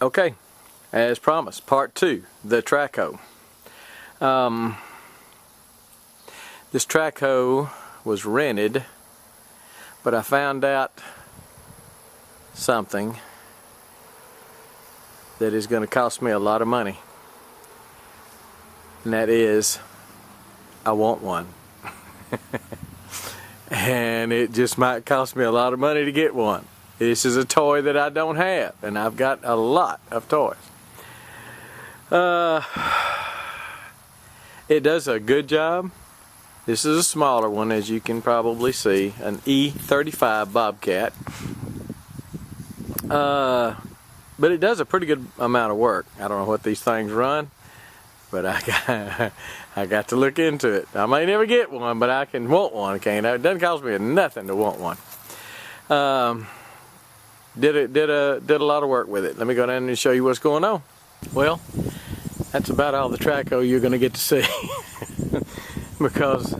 Okay, as promised, part 2, the Trackhoe. This Trackhoe was rented, but I found out something that is going to cost me a lot of money, and that is I want one. And it just might cost me a lot of money to get one. This is a toy that I don't have, and I've got a lot of toys. It does a good job. This is a smaller one, as you can probably see, an E35 Bobcat. But it does a pretty good amount of work. I don't know what these things run, but I got to look into it. I may never get one, but I can want one. Can't I? It doesn't cost me nothing to want one. Did a lot of work with it. Let me go down and show you what's going on. Well, that's about all the Trackhoe you're going to get to see. Because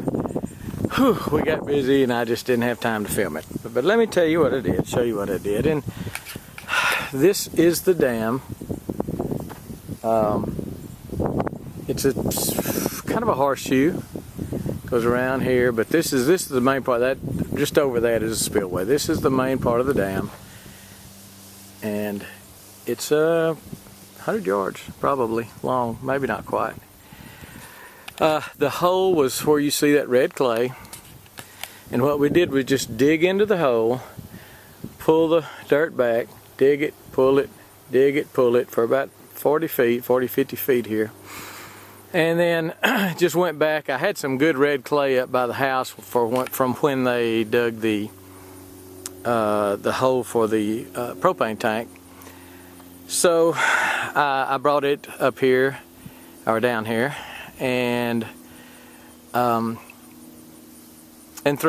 we got busy and I just didn't have time to film it. But let me tell you what I did, show you what I did. And this is the dam. It's a kind of a horseshoe, goes around here, but this is the main part. That just over that is a spillway. This is the main part of the dam, and it's 100 yards probably long, maybe not quite. The hole was where you see that red clay, and what we did was just dig into the hole, pull the dirt back, dig it, pull it, dig it, pull it for about 40 feet, 50 feet here. And then just went back. I had some good red clay up by the house from when they dug the hole for the propane tank. So I brought it up here, or down here, and threw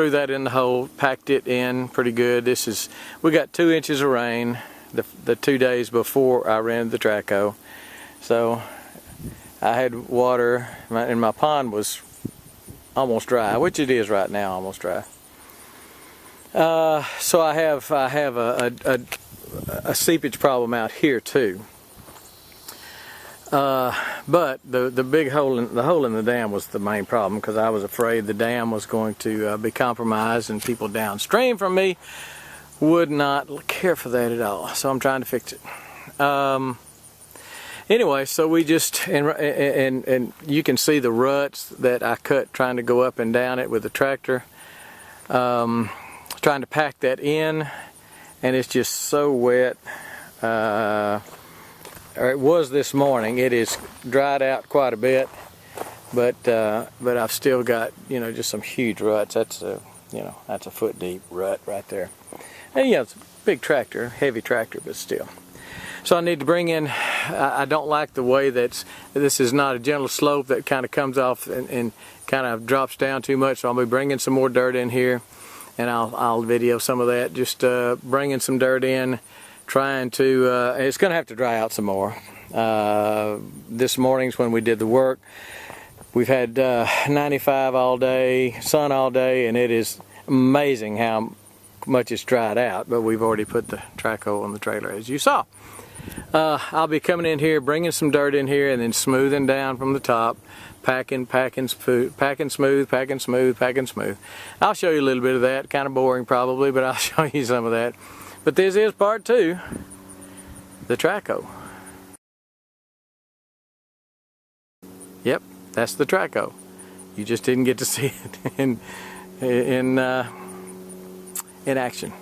that in the hole, packed it in pretty good. We got 2 inches of rain the 2 days before I rented the Trackhoe. So I had water, and my pond was almost dry, which it is right now, almost dry. So I have a seepage problem out here too. But the big hole in the dam was the main problem, because I was afraid the dam was going to be compromised, and people downstream from me would not care for that at all. So I'm trying to fix it. Anyway, so we just, and you can see the ruts that I cut trying to go up and down it with the tractor. Trying to pack that in, and it's just so wet. Or it was this morning. It is dried out quite a bit, but I've still got, just some huge ruts. That's that's a foot deep rut right there. And it's a big tractor, heavy tractor, but still. So I need to bring in, I don't like the way this is not a gentle slope that kind of comes off and kind of drops down too much. So I'll be bringing some more dirt in here, and I'll video some of that. Just bringing some dirt in, trying to, it's going to have to dry out some more. This morning's when we did the work. We've had 95 all day, sun all day, and it is amazing how much it's dried out, but we've already put the Trackhoe on the trailer, as you saw. I'll be coming in here, bringing some dirt in here, and then smoothing down from the top, packing smooth. I'll show you a little bit of that. Kind of boring probably, but I'll show you some of that. But this is part 2, the Trackhoe. Yep, that's the Trackhoe. You just didn't get to see it in action.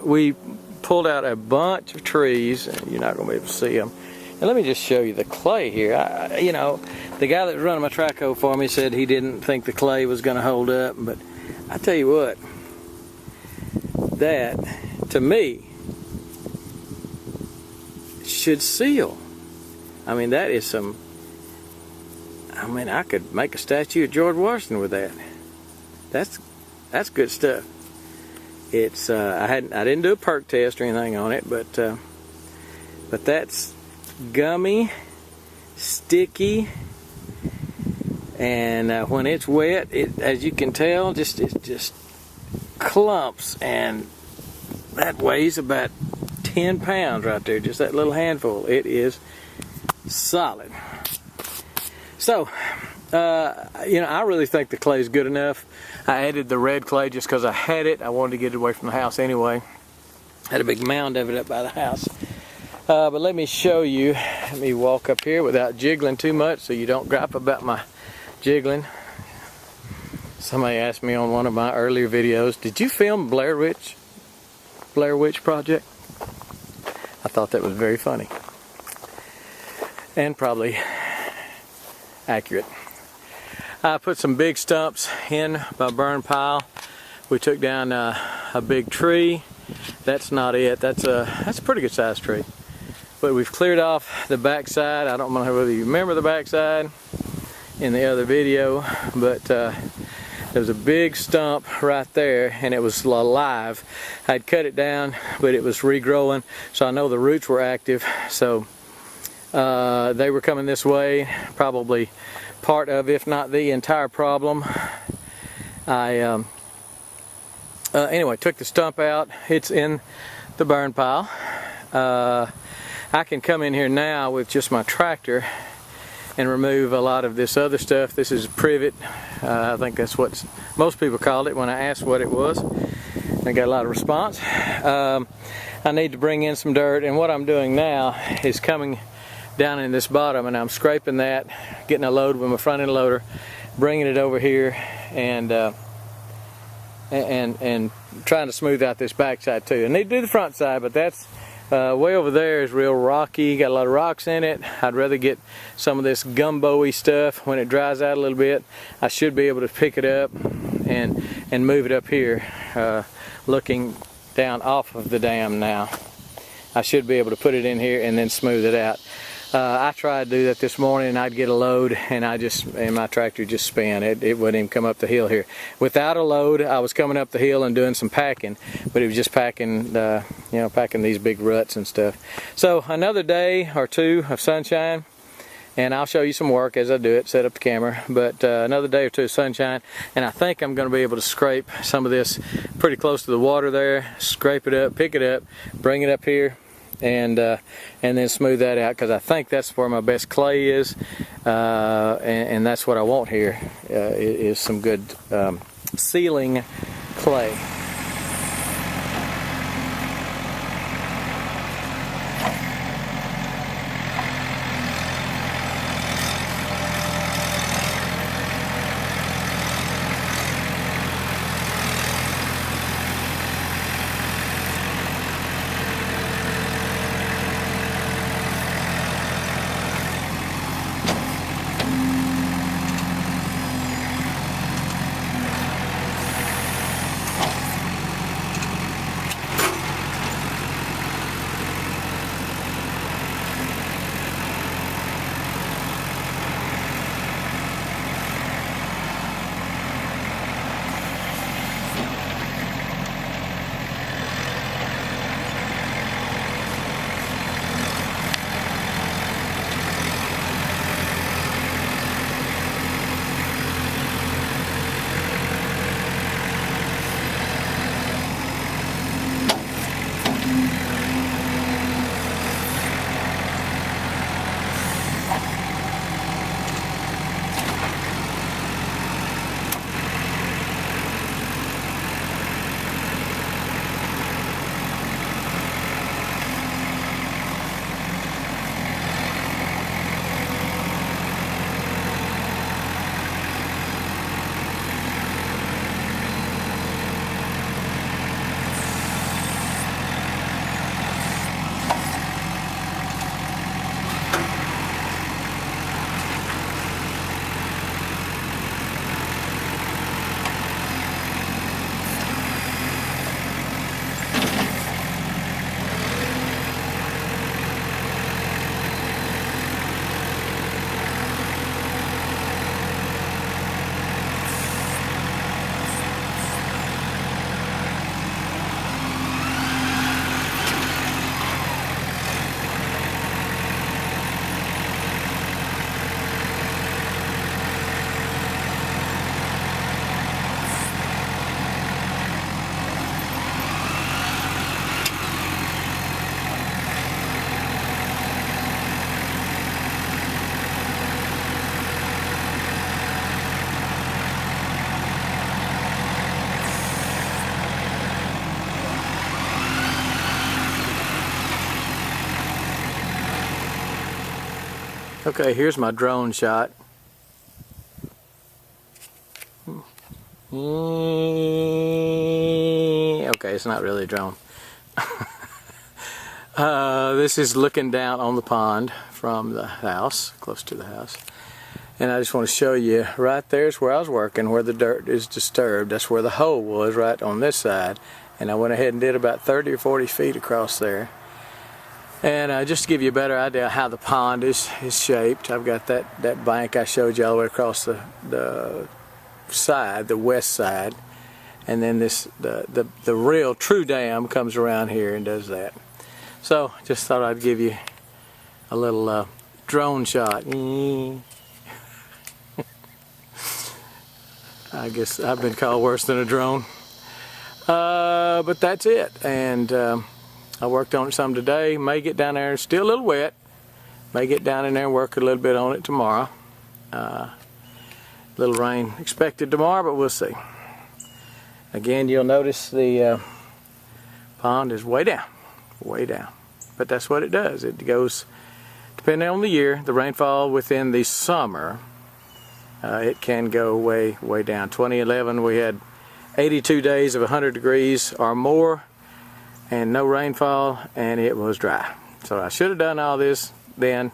We pulled out a bunch of trees, and you're not going to be able to see them. And let me just show you the clay here. The guy that was running my Trackhoe for me said he didn't think the clay was going to hold up, but I tell you what, that to me should seal. I mean, that is some, I could make a statue of George Washington with that. That's good stuff. It's I didn't do a perk test or anything on it, but that's gummy, sticky, and when it's wet, as you can tell, it just clumps, and that weighs about 10 pounds right there, just that little handful. It is solid. So, you know, I really think the clay is good enough. I added the red clay just because I had it. I wanted to get it away from the house anyway. Had a big mound of it up by the house. But let me show you. Let me walk up here without jiggling too much so you don't gripe about my jiggling. Somebody asked me on one of my earlier videos, did you film Blair Witch Project? I thought that was very funny. And probably accurate. I put some big stumps in my burn pile. We took down a big tree. That's not it. That's a pretty good sized tree. But we've cleared off the backside. I don't know whether you remember the backside in the other video, but there was a big stump right there and it was alive. I'd cut it down, but it was regrowing, so I know the roots were active. So they were coming this way, probably part of, if not the entire problem. I anyway, took the stump out. It's in the burn pile. I can come in here now with just my tractor and remove a lot of this other stuff. This is privet. I think that's what most people called it when I asked what it was. I got a lot of response. I need to bring in some dirt, and what I'm doing now is coming down in this bottom and I'm scraping that, getting a load with my front end loader, bringing it over here and trying to smooth out this backside too. I need to do the front side, but that's way over there is real rocky, got a lot of rocks in it. I'd rather get some of this gumbo-y stuff when it dries out a little bit. I should be able to pick it up and move it up here, looking down off of the dam now. I should be able to put it in here and then smooth it out. I tried to do that this morning and I'd get a load and my tractor just spin. It wouldn't even come up the hill here. Without a load, I was coming up the hill and doing some packing, but it was just packing, packing these big ruts and stuff. So another day or two of sunshine, and I'll show you some work as I do it, set up the camera, but another day or two of sunshine, and I think I'm going to be able to scrape some of this pretty close to the water there, scrape it up, pick it up, bring it up here, and then smooth that out, because I think that's where my best clay is, and that's what I want here, is some good sealing clay. Okay, here's my drone shot. Okay, it's not really a drone. This is looking down on the pond from the house, close to the house. And I just want to show you, right there's where I was working, where the dirt is disturbed. That's where the hole was, right on this side. And I went ahead and did about 30 or 40 feet across there. And just to give you a better idea how the pond is shaped, I've got that bank I showed you all the way across the side, the west side. And then the real true dam comes around here and does that. So just thought I'd give you a little drone shot. I guess I've been called worse than a drone. But that's it. And I worked on it some today. May get down there, it's still a little wet. May get down in there and work a little bit on it tomorrow. Little rain expected tomorrow, but we'll see. Again, you'll notice the pond is way down. Way down. But that's what it does. It goes, depending on the year, the rainfall within the summer, it can go way down. 2011 we had 82 days of 100 degrees or more and no rainfall, and it was dry. So I should have done all this then,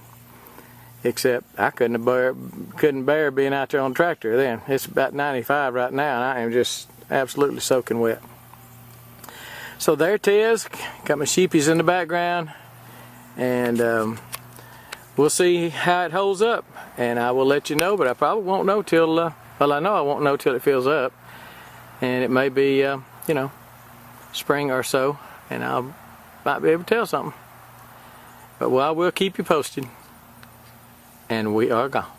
except I couldn't bear being out there on the tractor then. It's about 95 right now and I am just absolutely soaking wet. So there it is. Got my sheepies in the background, and we'll see how it holds up, and I will let you know, but I probably won't know till well, I know I won't know till it fills up, and it may be you know, spring or so, and I might be able to tell something. But well, I will keep you posted, and we are gone.